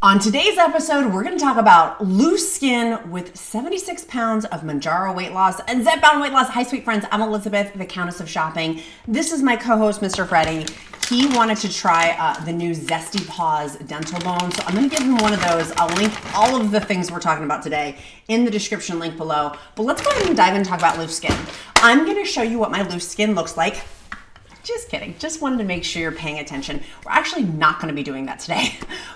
On today's episode, we're going to talk about loose skin with 76 pounds of Mounjaro weight loss and Zepbound weight loss. Hi, sweet friends. I'm Elizabeth, the Countess of Shopping. This is my co-host, Mr. Freddie. He wanted to try the new Zesty Paws dental bone, so I'm going to give him one of those. I'll link all of the things we're talking about today in the description link below. But let's go ahead and dive in and talk about loose skin. I'm going to show you what my loose skin looks like. Just kidding. Just wanted to make sure you're paying attention. We're actually not going to be doing that today,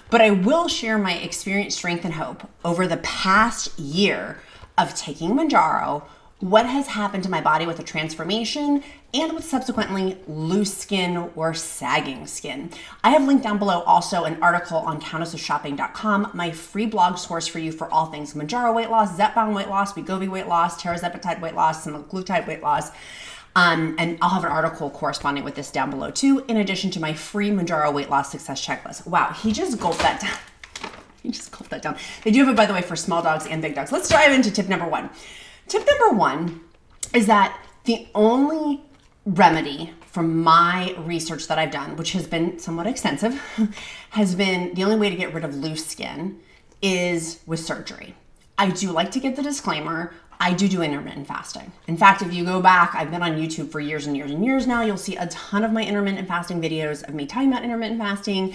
but I will share my experience, strength, and hope over the past year of taking Mounjaro, what has happened to my body with the transformation, and with subsequently loose skin or sagging skin. I have linked down below also an article on countessofshopping.com, my free blog source for you for all things Mounjaro weight loss, Zepbound weight loss, WEGOVY weight loss, tirzepatide weight loss, semaglutide weight loss. And I'll have an article corresponding with this down below too, in addition to my free Mounjaro weight loss success checklist. Wow, he just gulped that down. He just gulped that down. They do have it, by the way, for small dogs and big dogs. Let's dive into tip number one. Tip number one is that the only remedy from my research that I've done, which has been somewhat extensive, has been the only way to get rid of loose skin is with surgery. I do like to give the disclaimer, I do intermittent fasting. In fact, if you go back, I've been on YouTube for years and years and years now, you'll see a ton of my intermittent fasting videos of me talking about intermittent fasting.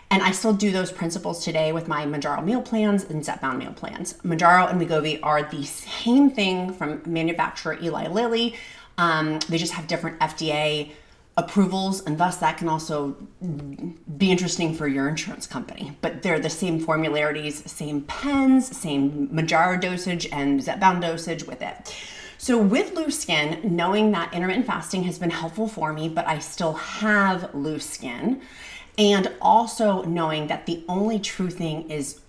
And I still do those principles today with my Mounjaro meal plans and Zepbound meal plans. Mounjaro and WEGOVY are the same thing from manufacturer Eli Lilly. They just have different FDA approvals, and thus that can also be interesting for your insurance company. But they're the same formularities, same pens, same Mounjaro dosage and Zepbound dosage with it. So with loose skin, knowing that intermittent fasting has been helpful for me, but I still have loose skin, and also knowing that the only true thing is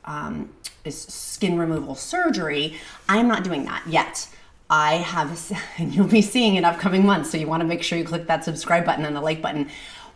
skin removal surgery, I'm not doing that yet. I have, and you'll be seeing in upcoming months, so you want to make sure you click that subscribe button and the like button.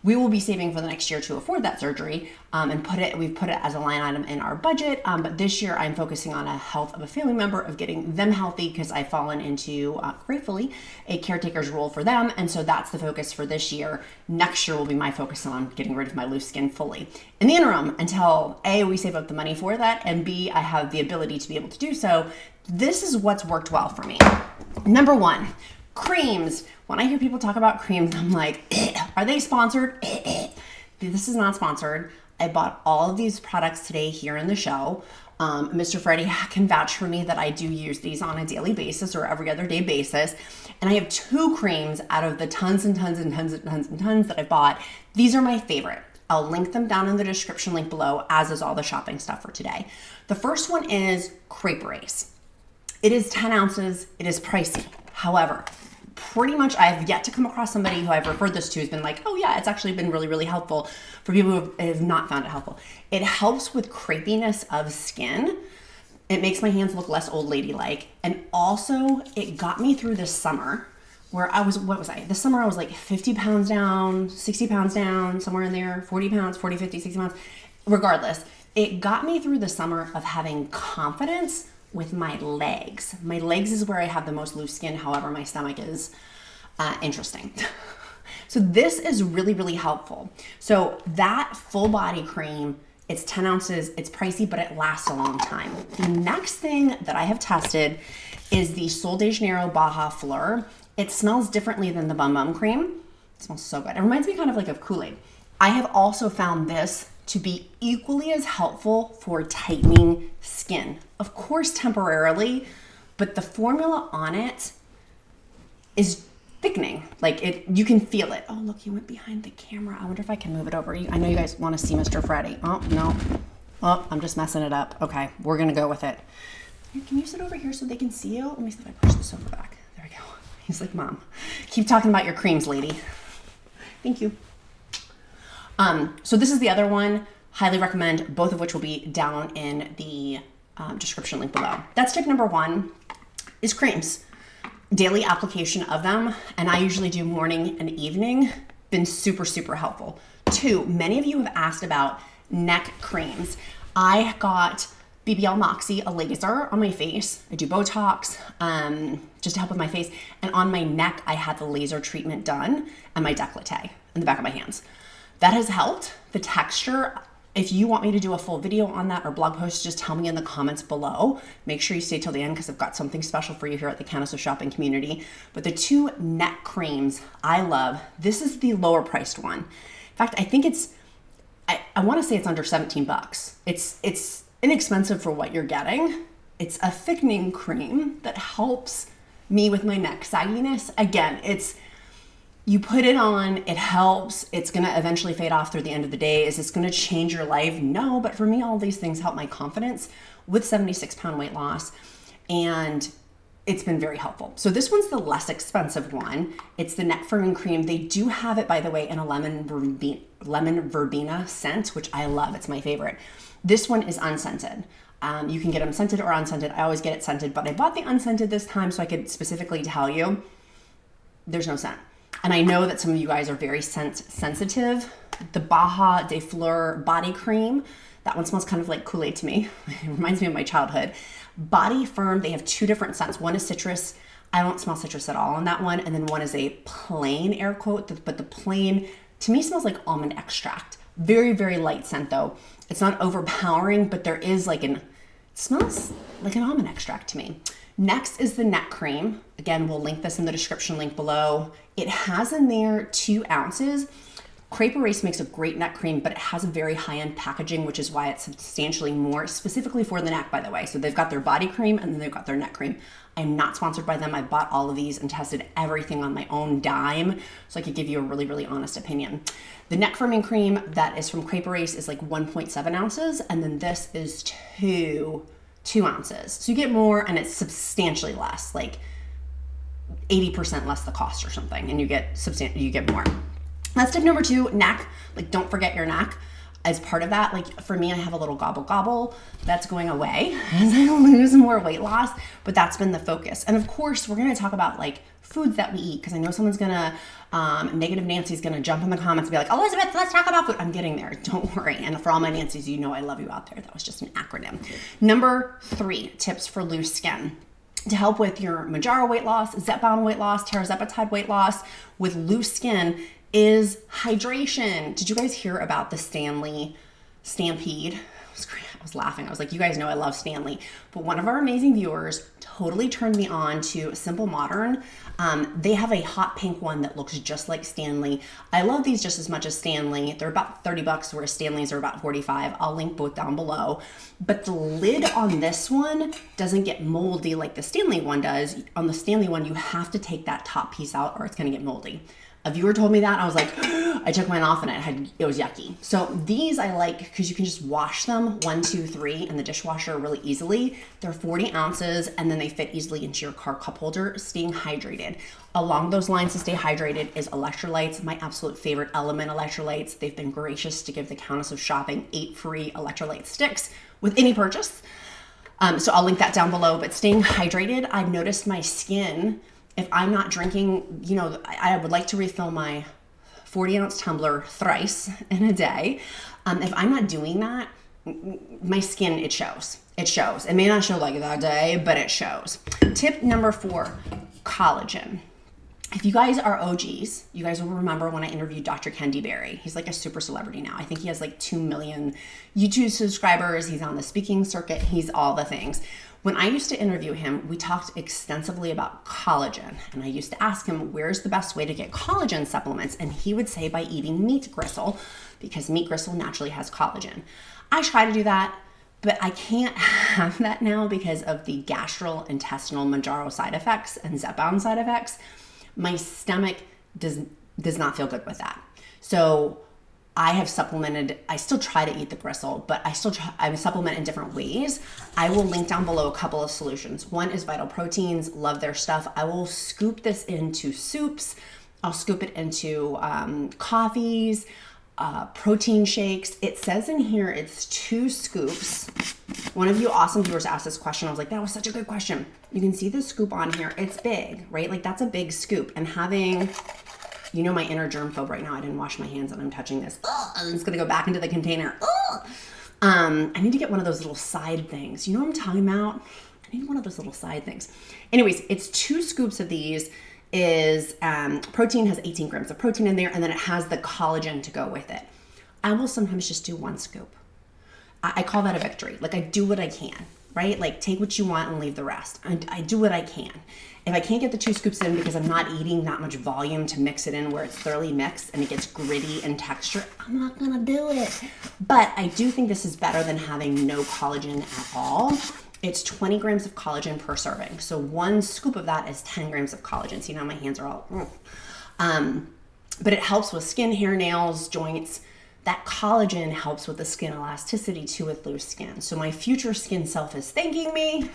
We will be saving for the next year to afford that surgery, and we've put it as a line item in our budget. But this year I'm focusing on a health of a family member, of getting them healthy, because I've fallen into, gratefully, a caretaker's role for them. And so that's the focus for this year. Next year will be my focus on getting rid of my loose skin fully. In the interim, until A, we save up the money for that, and B, I have the ability to be able to do so, this is what's worked well for me. Number one, creams. When I hear people talk about creams, I'm like, are they sponsored? This is not sponsored. I bought all of these products today here in the show. Mr. Freddie can vouch for me that I do use these on a daily basis or every other day basis. And I have 2 creams out of the tons and tons and tons and tons and tons that I bought. These are my favorite. I'll link them down in the description link below, as is all the shopping stuff for today. The first one is Crepe Race. It is 10 ounces. It is pricey. However, pretty much I have yet to come across somebody who I've referred this to who's been like, oh yeah, it's actually been really, really helpful for people who have not found it helpful. It helps with crepiness of skin. It makes my hands look less old lady-like. And also it got me through this summer where I was, this summer I was like 50 pounds down, 60 pounds down, somewhere in there, 40 pounds, 40, 50, 60 pounds. Regardless, it got me through the summer of having confidence with my legs. My legs is where I have the most loose skin. However, my stomach is interesting. So this is really, really helpful. So that full body cream, it's 10 ounces, it's pricey, but it lasts a long time. The next thing that I have tested is the Sol de Janeiro Baja Fleur. It smells differently than the Bum Bum cream. It smells so good. It reminds me kind of like of Kool-Aid. I have also found this to be equally as helpful for tightening skin. Of course, temporarily, but the formula on it is thickening. Like you can feel it. Oh, look, you went behind the camera. I wonder if I can move it over. I know you guys want to see Mr. Freddie. Oh, no. Oh, I'm just messing it up. Okay, we're going to go with it. Can you sit over here so they can see you? Let me see if I push the sofa back. There we go. He's like, Mom, keep talking about your creams, lady. Thank you. So this is the other one. Highly recommend, both of which will be down in the description link below. That's tip number one, is creams. Daily application of them, and I usually do morning and evening. Been super, super helpful. 2, many of you have asked about neck creams. I got BBL Moxie, a laser on my face. I do Botox just to help with my face. And on my neck, I had the laser treatment done and my décolleté in the back of my hands. That has helped. The texture, If you want me to do a full video on that or blog post, just tell me in the comments below. Make sure you stay till the end because I've got something special for you here at the Countess of Shopping community. But the two neck creams I love, this is the lower priced one. In fact, I think I want to say it's under 17 bucks. It's inexpensive for what you're getting. It's a thickening cream that helps me with my neck sagginess. Again, you put it on, it helps. It's going to eventually fade off through the end of the day. Is this going to change your life? No, but for me, all these things help my confidence with 76-pound weight loss. And it's been very helpful. So this one's the less expensive one. It's the neck firming cream. They do have it, by the way, in a lemon verbena scent, which I love. It's my favorite. This one is unscented. You can get them scented or unscented. I always get it scented, but I bought the unscented this time so I could specifically tell you there's no scent. And I know that some of you guys are very scent sensitive. The Baja de Fleur body cream, that one smells kind of like Kool-Aid to me. It reminds me of my childhood. Body Firm, they have two different scents. One is citrus. I don't smell citrus at all on that one. And then one is a plain, air quote, but the plain to me smells like almond extract. Very, very light scent though. It's not overpowering, but there is it smells like an almond extract to me. Next is the neck cream. Again, we'll link this in the description link below. It has in there 2 ounces. Crepe Erase makes a great neck cream, but it has a very high-end packaging, which is why it's substantially more, specifically for the neck, by the way. So they've got their body cream and then they've got their neck cream. I'm not sponsored by them. I bought all of these and tested everything on my own dime, so I could give you a really, really honest opinion. The neck firming cream that is from Crepe Erase is like 1.7 ounces, and then this is 2 ounces. So you get more and it's substantially less, like 80% less the cost or something, and you get more. That's tip number 2, neck. Don't forget your neck. As part of that, for me, I have a little gobble that's going away as I lose more weight loss, but that's been the focus. And of course, we're gonna talk about foods that we eat, because I know someone's gonna, Negative Nancy's gonna jump in the comments and be like, Elizabeth, let's talk about food. I'm getting there, don't worry. And for all my Nancys, you know I love you out there. That was just an acronym. Number 3, tips for loose skin. To help with your Mounjaro weight loss, Zepbound weight loss, tirzepatide weight loss with loose skin is hydration. Did you guys hear about the Stanley Stampede? I was laughing. I was like, you guys know I love Stanley. But one of our amazing viewers totally turned me on to Simple Modern. They have a hot pink one that looks just like Stanley. I love these just as much as Stanley. They're about 30 bucks, whereas Stanley's are about 45. I'll link both down below. But the lid on this one doesn't get moldy like the Stanley one does. On the Stanley one, you have to take that top piece out or it's gonna get moldy. A viewer told me that, and I was like, I took mine off and it was yucky. So these I like because you can just wash them 1, 2, 3 in the dishwasher really easily. They're 40 ounces and then they fit easily into your car cup holder, staying hydrated. Along those lines to stay hydrated is electrolytes, my absolute favorite element electrolytes. They've been gracious to give the Countess of Shopping 8 free electrolyte sticks with any purchase. So I'll link that down below, but staying hydrated, I've noticed my skin, if I'm not drinking, I would like to refill my 40-ounce tumbler thrice in a day. If I'm not doing that, my skin, it shows. It shows. It may not show that day, but it shows. Tip number 4, collagen. If you guys are OGs, you guys will remember when I interviewed Dr. Kendi Berry. He's like a super celebrity now. I think he has 2 million YouTube subscribers. He's on the speaking circuit. He's all the things. When I used to interview him, we talked extensively about collagen. And I used to ask him, where's the best way to get collagen supplements? And he would say by eating meat gristle, because meat gristle naturally has collagen. I try to do that, but I can't have that now because of the gastrointestinal Mounjaro side effects and Zepbound side effects. My stomach does not feel good with that. So I have supplemented. I still try to eat the gristle, but I supplement in different ways. I will link down below a couple of solutions. One is Vital Proteins, love their stuff. I will scoop this into soups. I'll scoop it into coffees, protein shakes. It says in here it's 2 scoops. One of you awesome viewers asked this question. I was like, that was such a good question. You can see the scoop on here. It's big, right? That's a big scoop. And having, my inner germphobe right now. I didn't wash my hands and I'm touching this. And it's gonna go back into the container. I need to get one of those little side things. You know what I'm talking about? I need one of those little side things. Anyways, it's 2 scoops of these. Protein has 18 grams of protein in there, and then it has the collagen to go with it. I will sometimes just do 1 scoop. I call that a victory. Like I do what I can, right? Like take what you want and leave the rest. I do what I can. If I can't get the 2 scoops in because I'm not eating that much volume to mix it in where it's thoroughly mixed and it gets gritty in texture, I'm not gonna do it. But I do think this is better than having no collagen at all. It's 20 grams of collagen per serving. So 1 scoop of that is 10 grams of collagen. See now my hands are all, but it helps with skin, hair, nails, joints. That collagen helps with the skin elasticity too with loose skin. So my future skin self is thanking me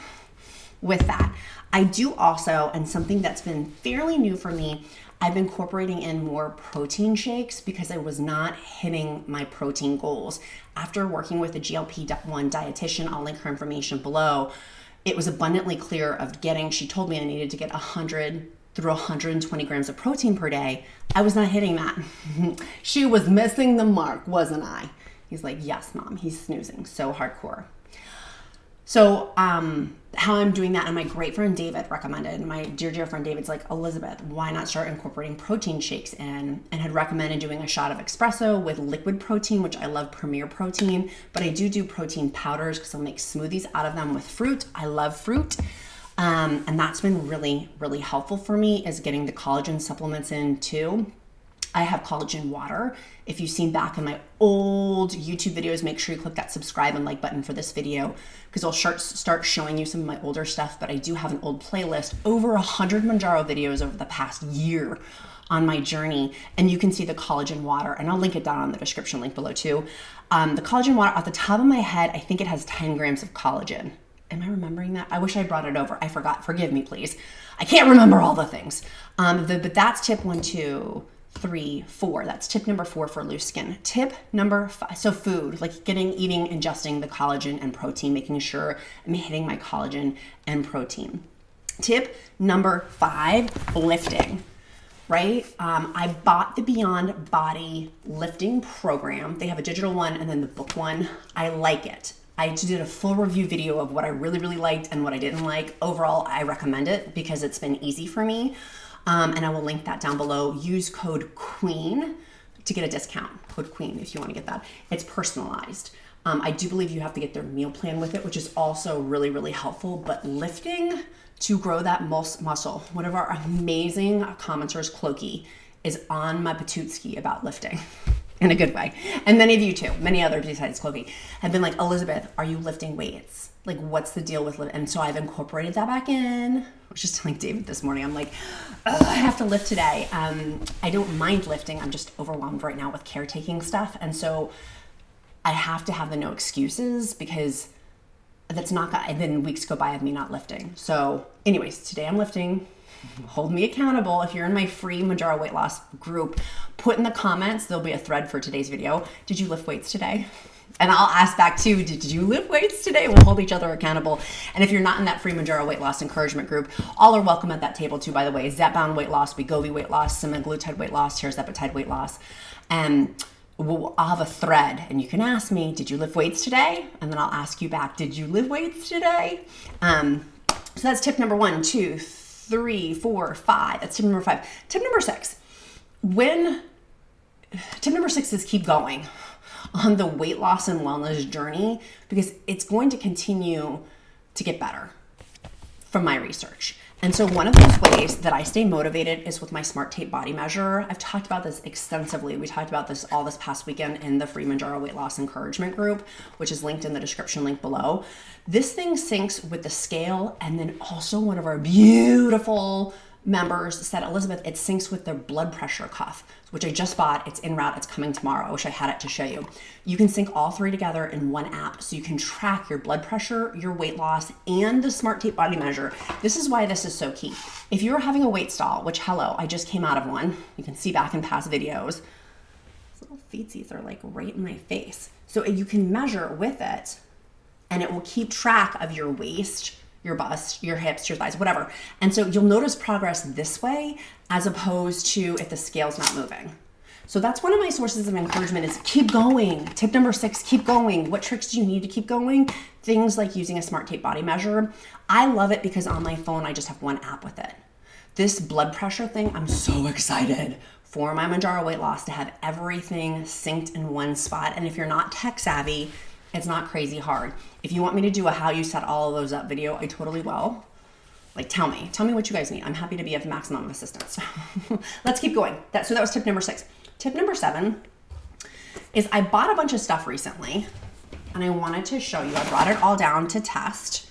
with that. I do also, and something that's been fairly new for me, I've been incorporating in more protein shakes because I was not hitting my protein goals. After working with a GLP-1 dietitian, I'll link her information below, it was abundantly clear of getting, she told me I needed to get 100 through 120 grams of protein per day. I was not hitting that. She was missing the mark, wasn't I? He's like, yes, mom, he's snoozing so hardcore. So how I'm doing that, and my great friend David recommended, my dear friend David's like, Elizabeth, why not start incorporating protein shakes in? And had recommended doing a shot of espresso with liquid protein, which I love Premier Protein, but I do protein powders because I'll make smoothies out of them with fruit. I love fruit. And that's been really, really helpful for me is getting the collagen supplements in too. I have collagen water. If you've seen back in my old YouTube videos, make sure you click that subscribe and like button for this video because I'll start showing you some of my older stuff, but I do have an old playlist, over 100 Mounjaro videos over the past year on my journey, and you can see the collagen water, and I'll link it down on the description link below too. The collagen water, off the top of my head, I think it has 10 grams of collagen. Am I remembering that? I wish I brought it over. I forgot. Forgive me, please. I can't remember all the things. But that's tip 1, 2, 3, 4. That's tip number 4 for loose skin. Tip number 5. So food, like eating, ingesting the collagen and protein, making sure I'm hitting my collagen and protein. Tip number 5, lifting. Right? I bought the Beyond Body lifting program. They have a digital one and then the book one. I like it. I did a full review video of what I really, really liked and what I didn't like. Overall, I recommend it because it's been easy for me. And I will link that down below. Use code QUEEN to get a discount. Code QUEEN if you want to get that. It's personalized. I do believe you have to get their meal plan with it, which is also really, really helpful. But lifting to grow that muscle. One of our amazing commenters, Clokey, is on my Patutski about lifting. In a good way. And many of you too, many others besides Clokey, have been like, Elizabeth, are you lifting weights? Like, what's the deal with lifting? And so I've incorporated that back in. I was just telling David this morning, I'm like, I have to lift today. I don't mind lifting. I'm just overwhelmed right now with caretaking stuff. And so I have to have the no excuses because that's not, and then weeks go by of me not lifting. So anyways, today I'm lifting. Hold me accountable. If you're in my free Mounjaro weight loss group, put in the comments, there'll be a thread for today's video. Did you lift weights today? And I'll ask back too, did you lift weights today? We'll hold each other accountable. And if you're not in that free Mounjaro weight loss encouragement group, all are welcome at that table too, by the way. Zepbound weight loss, WEGOVY weight loss, semaglutide weight loss, tirzepatide weight loss. And I'll have a thread and you can ask me, did you lift weights today? And then I'll ask you back, did you lift weights today? So that's tip number 1, 2, 3, 4, 5. That's tip number 5. Tip number 6. Tip number 6 is keep going on the weight loss and wellness journey because it's going to continue to get better from my research. And so one of those ways that I stay motivated is with my Smart Tape body measure. I've talked about this extensively. We talked about this all this past weekend in the free Mounjaro weight loss encouragement group, which is linked in the description link below. This thing syncs with the scale, and then also one of our beautiful members said, Elizabeth, it syncs with their blood pressure cuff, which I just bought. It's en route. It's coming tomorrow. I wish I had it to show you. You can sync all 3 together in one app so you can track your blood pressure, your weight loss, and the Smart Tape body measure. This is why this is so key. If you're having a weight stall, which hello, I just came out of one. You can see back in past videos. These little feetsies are like right in my face. So you can measure with it and it will keep track of your waist, your bust, your hips, your thighs, whatever. And so you'll notice progress this way as opposed to if the scale's not moving. So that's one of my sources of encouragement is keep going. Tip number 6, keep going. What tricks do you need to keep going? Things like using a Smart Tape body measure. I love it because on my phone, I just have one app with it. This blood pressure thing, I'm so excited for my Mounjaro weight loss to have everything synced in one spot. And if you're not tech savvy, It's not crazy hard. If you want me to do a how you set all of those up video, I totally will. Like, tell me what you guys need. I'm happy to be of maximum assistance. Let's keep going. So that was tip number 6. Tip number 7 is I bought a bunch of stuff recently and I wanted to show you. I brought it all down to test.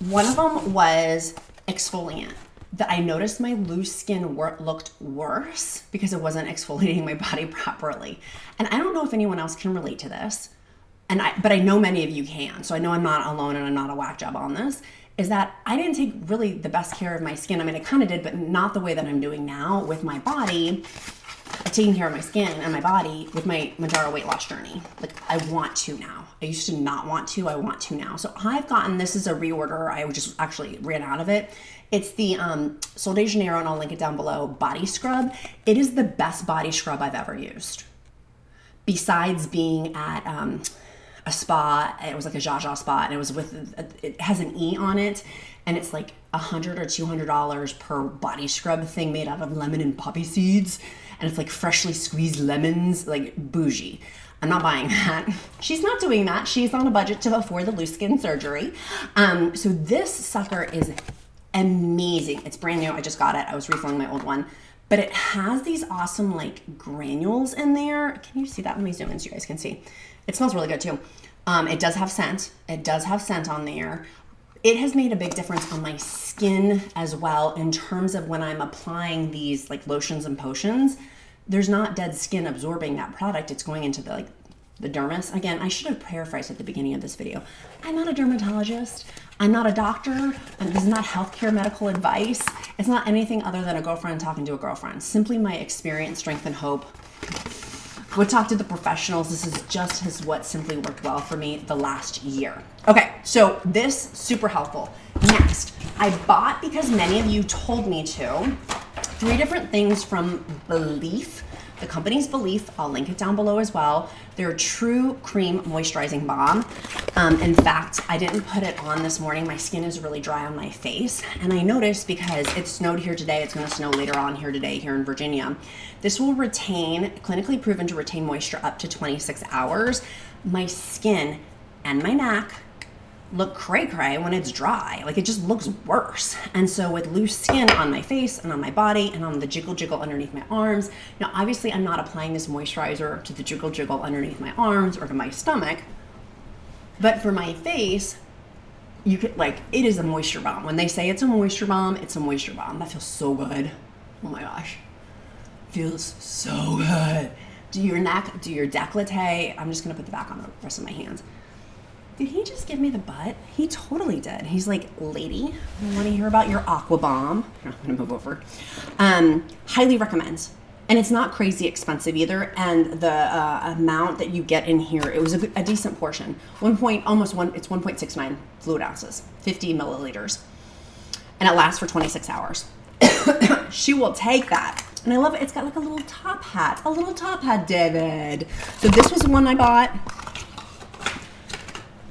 One of them was exfoliant. That I noticed my loose skin looked worse because it wasn't exfoliating my body properly. And I don't know if anyone else can relate to this. But I know many of you can. So I know I'm not alone and I'm not a whack job on this. Is that I didn't take really the best care of my skin. I mean, I kind of did, but not the way that I'm doing now with my body. Taking care of my skin and my body with my Mounjaro weight loss journey. Like, I want to now. I used to not want to. I want to now. So I've gotten, this is a reorder. I just actually ran out of it. It's the Sol de Janeiro, and I'll link it down below, body scrub. It is the best body scrub I've ever used. Besides being at a spa, it was like a Zsa Zsa spa, and it was it has an E on it, and it's like $100 or $200 per body scrub thing made out of lemon and poppy seeds, and it's like freshly squeezed lemons, like bougie. I'm not buying that. She's not doing that. She's on a budget to afford the loose skin surgery. So this sucker is amazing. It's brand new. I just got it. I was refilling my old one. But it has these awesome like granules in there. Can you see that? Let me zoom in so you guys can see. It smells really good too. It does have scent. It does have scent on there. It has made a big difference on my skin as well in terms of when I'm applying these like lotions and potions. There's not dead skin absorbing that product. It's going into the dermis. Again, I should have paraphrased at the beginning of this video. I'm not a dermatologist. I'm not a doctor. And this is not healthcare medical advice. It's not anything other than a girlfriend talking to a girlfriend. Simply my experience, strength, and hope. Go talk to the professionals. This is just what simply worked well for me the last year. Okay, so this, super helpful. Next, I bought, because many of you told me to, 3 different things from Belief, the company's Belief. I'll link it down below as well. They're True Cream Moisturizing Balm. In fact, I didn't put it on this morning. My skin is really dry on my face. And I noticed, because it snowed here today, it's gonna snow later on here today here in Virginia. This will retain, clinically proven to retain moisture up to 26 hours. My skin and my neck look cray-cray when it's dry. Like, it just looks worse. And so with loose skin on my face and on my body and on the jiggle underneath my arms, now obviously I'm not applying this moisturizer to the jiggle underneath my arms or to my stomach, but for my face, you could, like, it is a moisture bomb. When they say it's a moisture bomb, it's a moisture bomb. That feels so good. Oh my gosh. Feels so good. Do your neck, do your décolleté. I'm just gonna put the back on the rest of my hands. Did he just give me the butt? He totally did. He's like, lady, I want to hear about your Aqua Balm. I'm going to move over. Highly recommend. And it's not crazy expensive either. And the amount that you get in here, it was a decent portion. It's 1.69 fluid ounces, 50 milliliters. And it lasts for 26 hours. She will take that. And I love it. It's got like a little top hat. A little top hat, David. So this was one I bought.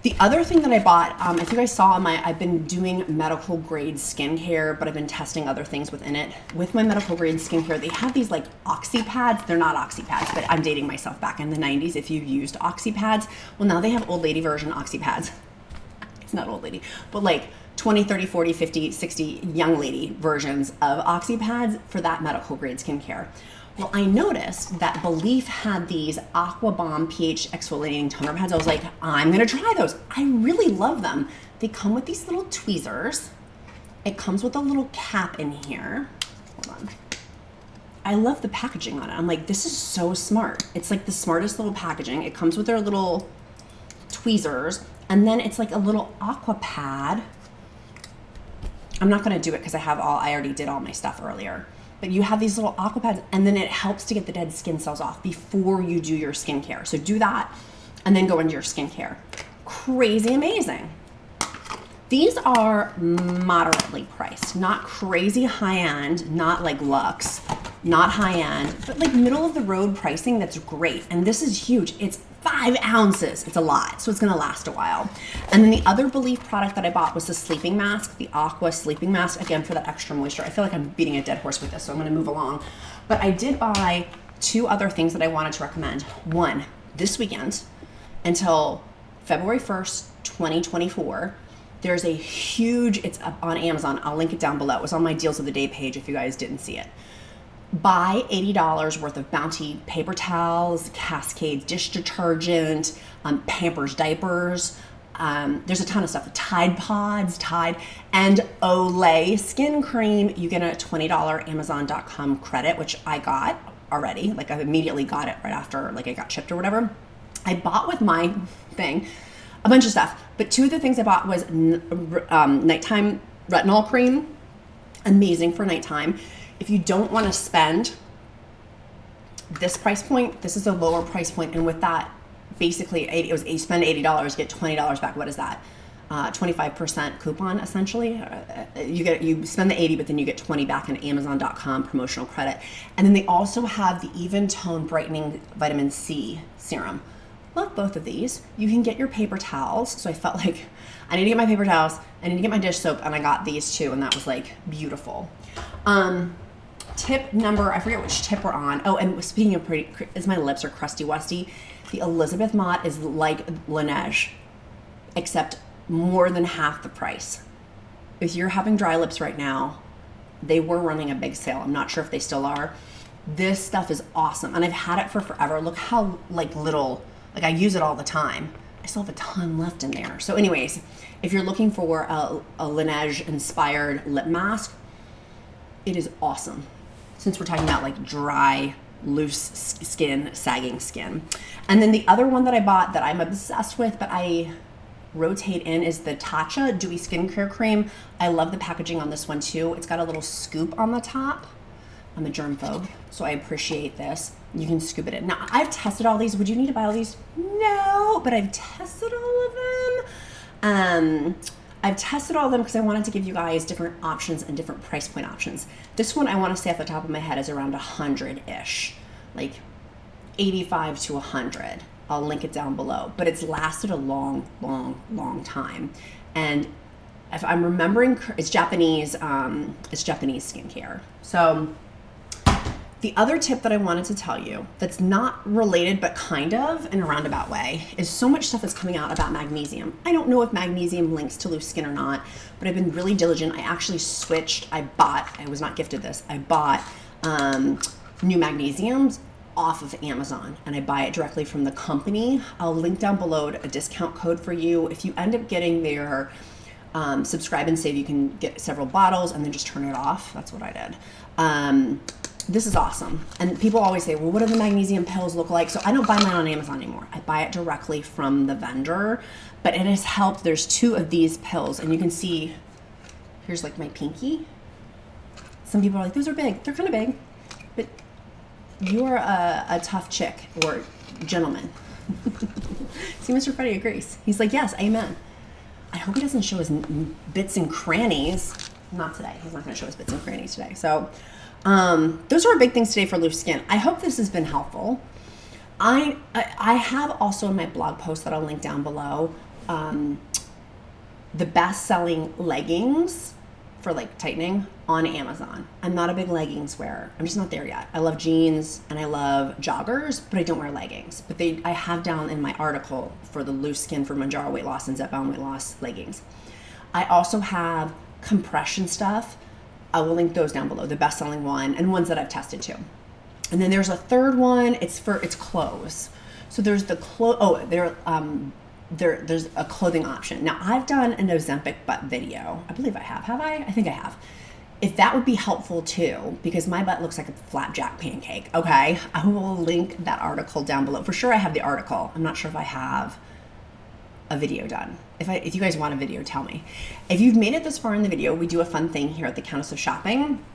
The other thing that I bought, if you guys saw I've been doing medical grade skincare, but I've been testing other things within it. With my medical grade skincare, they have these like oxy pads. They're not oxy pads, but I'm dating myself back in the 90s if you used oxy pads. Well, now they have old lady version oxy pads. It's not old lady, but like 20, 30, 40, 50, 60 young lady versions of oxy pads for that medical grade skincare. Well, I noticed that Belief had these Aqua Balm pH exfoliating toner pads. I was like, I'm gonna try those. I really love them. They come with these little tweezers. It comes with a little cap in here. Hold on. I love the packaging on it. I'm like, this is so smart. It's like the smartest little packaging. It comes with their little tweezers, and then it's like a little aqua pad. I'm not gonna do it because I already did all my stuff earlier. But you have these little aqua pads, and then it helps to get the dead skin cells off before you do your skincare. So do that, and then go into your skincare. Crazy amazing. These are moderately priced, not crazy high-end, not like luxe, not high-end, but like middle of the road pricing. That's great. And this is huge. It's 5 ounces. It's a lot, so it's gonna last a while. And then the other Belief product that I bought was the sleeping mask, the Aqua sleeping mask, again for that extra moisture. I feel like I'm beating a dead horse with this, so I'm gonna move along. But I did buy 2 other things that I wanted to recommend. One, this weekend until February 1st, 2024. There's a huge, it's up on Amazon. I'll link it down below. It was on my deals of the day page if you guys didn't see it. Buy $80 worth of Bounty paper towels, Cascade dish detergent, Pampers diapers. There's a ton of stuff. Tide Pods, Tide, and Olay skin cream. You get a $20 Amazon.com credit, which I got already. Like I immediately got it right after like it got shipped or whatever. I bought with my thing a bunch of stuff, but two of the things I bought was nighttime retinol cream. Amazing for nighttime. If you don't want to spend this price point, this is a lower price point, and with that, basically, you spend $80, get $20 back. What is that? 25% coupon, essentially. You spend the 80, but then you get 20 back in Amazon.com promotional credit. And then they also have the Even Tone Brightening Vitamin C Serum. Love both of these. You can get your paper towels. So I felt like I need to get my paper towels, I need to get my dish soap, and I got these two, and that was like beautiful. Tip number, I forget which tip we're on. Oh, and speaking of pretty, as my lips are crusty wusty, the Elizabeth Mott is like Laneige, except more than half the price. If you're having dry lips right now, they were running a big sale. I'm not sure if they still are. This stuff is awesome, and I've had it for forever. Look how like little, like I use it all the time. I still have a ton left in there. So anyways, if you're looking for a Laneige inspired lip mask, it is awesome. Since we're talking about like dry, loose skin, sagging skin. And then the other one that I bought that I'm obsessed with, but I rotate in, is the Tatcha Dewy skincare cream. I love the packaging on this one too. It's got a little scoop on the top. I'm a germphobe, so I appreciate this. You can scoop it in. Now, I've tested all these. Would you need to buy all these? No, but I've tested all of them. I've tested all of them because I wanted to give you guys different options and different price point options. This one, I want to say off the top of my head, is around 100-ish, like 85 to 100. I'll link it down below, but it's lasted a long, long, long time. And if I'm remembering, it's Japanese skincare. So the other tip that I wanted to tell you that's not related, but kind of in a roundabout way, is so much stuff is coming out about magnesium. I don't know if magnesium links to loose skin or not, but I've been really diligent. I actually switched. I was not gifted this. I bought new magnesiums off of Amazon, and I buy it directly from the company. I'll link down below a discount code for you. If you end up getting their subscribe and save, you can get several bottles and then just turn it off. That's what I did. This is awesome. And people always say, well, what do the magnesium pills look like? So I don't buy mine on Amazon anymore. I buy it directly from the vendor, but it has helped. There's two of these pills, and you can see, here's like my pinky. Some people are like, those are big. They're kind of big, but you're a tough chick or gentleman. See, Mr. Freddie agrees. He's like, yes, amen. I hope he doesn't show his bits and crannies. Not today. He's not going to show his bits and crannies today. So those are our big things today for loose skin. I hope this has been helpful. I have also in my blog post that I'll link down below the best-selling leggings for like tightening on Amazon. I'm not a big leggings wearer. I'm just not there yet. I love jeans and I love joggers, but I don't wear leggings. But I have down in my article for the loose skin for Mounjaro weight loss and Zepbound weight loss leggings. I also have compression stuff. I will link those down below, the best-selling one and ones that I've tested too. And then there's a third one. It's clothes. So there's the there's a clothing option. Now I've done an Ozempic butt video. I believe I have. Have I? I think I have. If that would be helpful too, because my butt looks like a flapjack pancake. Okay, I will link that article down below. For sure, I have the article. I'm not sure if I have a video done. If you guys want a video, tell me. If you've made it this far in the video, we do a fun thing here at the Countess of Shopping.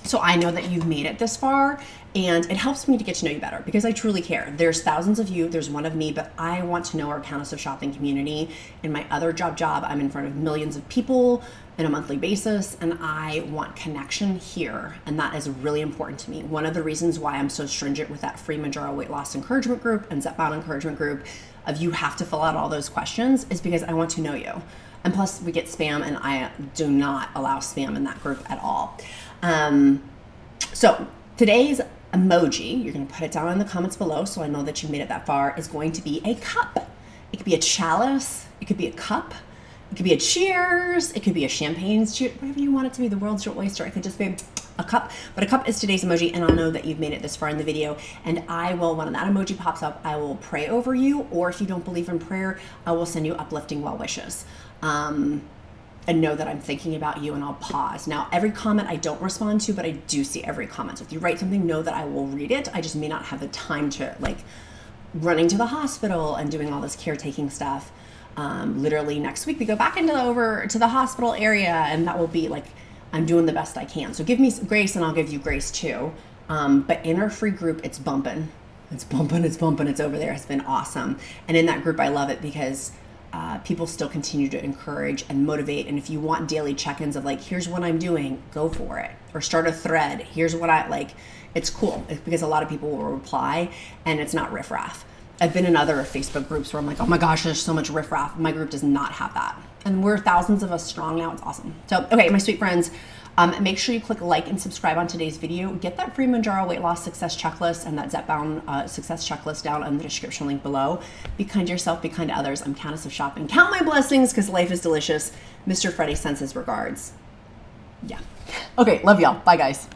So I know that you've made it this far, and it helps me to get to know you better because I truly care. There's thousands of you, there's one of me, but I want to know our Countess of Shopping community. In my other job, I'm in front of millions of people on a monthly basis, and I want connection here, and that is really important to me. One of the reasons why I'm so stringent with that free Mounjaro weight loss encouragement group and Zepbound encouragement group of you have to fill out all those questions is because I want to know you. And plus we get spam, and I do not allow spam in that group at all. So today's emoji, you're going to put it down in the comments below so I know that you made it that far, is going to be a cup. It could be a chalice. It could be a cup. It could be a cheers. It could be a champagne cheers, whatever you want it to be. The world's your oyster. It could just be a cup. But a cup is today's emoji, and I'll know that you've made it this far in the video. And I will, when that emoji pops up, I will pray over you. Or if you don't believe in prayer, I will send you uplifting well wishes. And know that I'm thinking about you, and I'll pause. Now, every comment I don't respond to, but I do see every comment. So if you write something, know that I will read it. I just may not have the time to, like, running to the hospital and doing all this caretaking stuff. Literally next week we go back over to the hospital area, and that will be like, I'm doing the best I can. So give me grace and I'll give you grace too. But in our free group, it's bumping. It's bumping, it's bumping, it's over there. It's been awesome. And in that group, I love it because people still continue to encourage and motivate. And if you want daily check-ins of like, here's what I'm doing, go for it. Or start a thread. Here's what I like. It's cool because a lot of people will reply and it's not riffraff. I've been in other Facebook groups where I'm like, oh my gosh, there's so much riffraff. My group does not have that. And we're thousands of us strong now. It's awesome. So, okay, my sweet friends, make sure you click like and subscribe on today's video. Get that free Mounjaro weight loss success checklist and that Zepbound success checklist down in the description link below. Be kind to yourself, be kind to others. I'm Countess of Shopping. Count my blessings because life is delicious. Mr. Freddie sends his regards. Yeah. Okay, love y'all. Bye, guys.